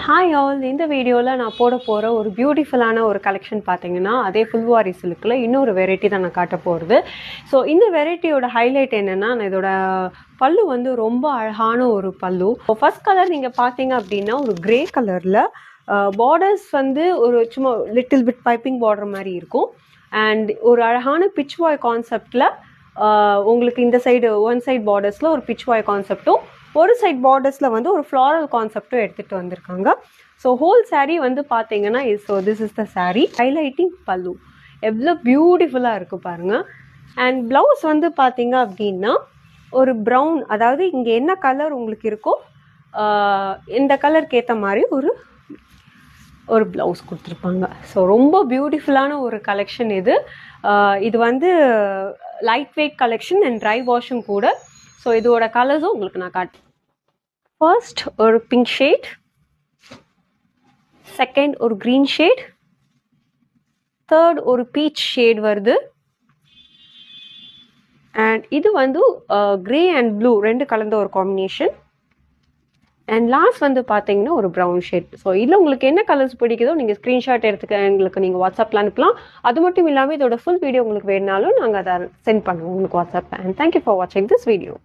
Hi all, இந்த வீடியோவில் நான் போட போகிற ஒரு பியூட்டிஃபுல்லான ஒரு கலெக்ஷன் பார்த்தீங்கன்னா அதே ஃபுல்வாரி சில்கில் இன்னொரு வெரைட்டி தான் நான் காட்ட போகிறது. ஸோ இந்த வெரைட்டியோட ஹைலைட் என்னென்னா, இதோட பல்லு வந்து ரொம்ப அழகான ஒரு பல்லு. ஃபர்ஸ்ட் கலர் நீங்கள் பார்த்தீங்க அப்படின்னா ஒரு கிரே கலரில் பார்டர்ஸ் வந்து ஒரு சும்மா லிட்டில் பிட் பைப்பிங் பார்டர் மாதிரி இருக்கும். அண்ட் ஒரு அழகான பிச் வாய் கான்செப்டில் உங்களுக்கு இந்த சைடு ஒன் சைட் பார்டர்ஸில் ஒரு பிச் வாய் கான்செப்டும், ஒரு சைட் பார்டர்ஸில் வந்து ஒரு ஃப்ளாரல் கான்செப்டும் எடுத்துகிட்டு வந்திருக்காங்க. ஸோ ஹோல் சாரீ வந்து பார்த்தீங்கன்னா this is the sari. Highlighting பல்லு எவ்வளோ பியூட்டிஃபுல்லாக இருக்குது பாருங்கள். அண்ட் ப்ளவுஸ் வந்து பார்த்தீங்க அப்படின்னா ஒரு ப்ரௌன், அதாவது இங்கே என்ன கலர் உங்களுக்கு இருக்கோ இந்த கலருக்கு ஏற்ற மாதிரி ஒரு ப்ளவுஸ் கொடுத்துருப்பாங்க. ஸோ ரொம்ப பியூட்டிஃபுல்லான ஒரு கலெக்ஷன் இது. இது வந்து light weight collection and dry வாஷும் கூட. ஸோ இதோட கலர்ஸும் உங்களுக்கு நான் காட்டுறேன். ஃபர்ஸ்ட் ஒரு பிங்க் ஷேட், செகண்ட் ஒரு க்ரீன் ஷேட், தேர்ட் ஒரு பீச் ஷேட் வருது. அண்ட் இது வந்து கிரே அண்ட் ப்ளூ ரெண்டு கலந்த ஒரு காம்பினேஷன். அண்ட் லாஸ்ட் வந்து பார்த்தீங்கன்னா ஒரு ப்ரௌன் ஷேட். ஸோ இதில் உங்களுக்கு என்ன கலர்ஸ் பிடிக்குதோ நீங்கள் ஸ்க்ரீன்ஷாட் எடுத்துக்க எங்களுக்கு நீங்கள் வாட்ஸ்அப்பில் அனுப்பலாம். அது மட்டும் இல்லாமல் இதோட ஃபுல் வீடியோ உங்களுக்கு வேணுனாலும் நாங்கள் அதை சென்ட் பண்ணுவோம் உங்களுக்கு வாட்ஸ்அப்பில். அண்ட் தேங்க்யூ ஃபார் வாட்சிங் திஸ் வீடியோ.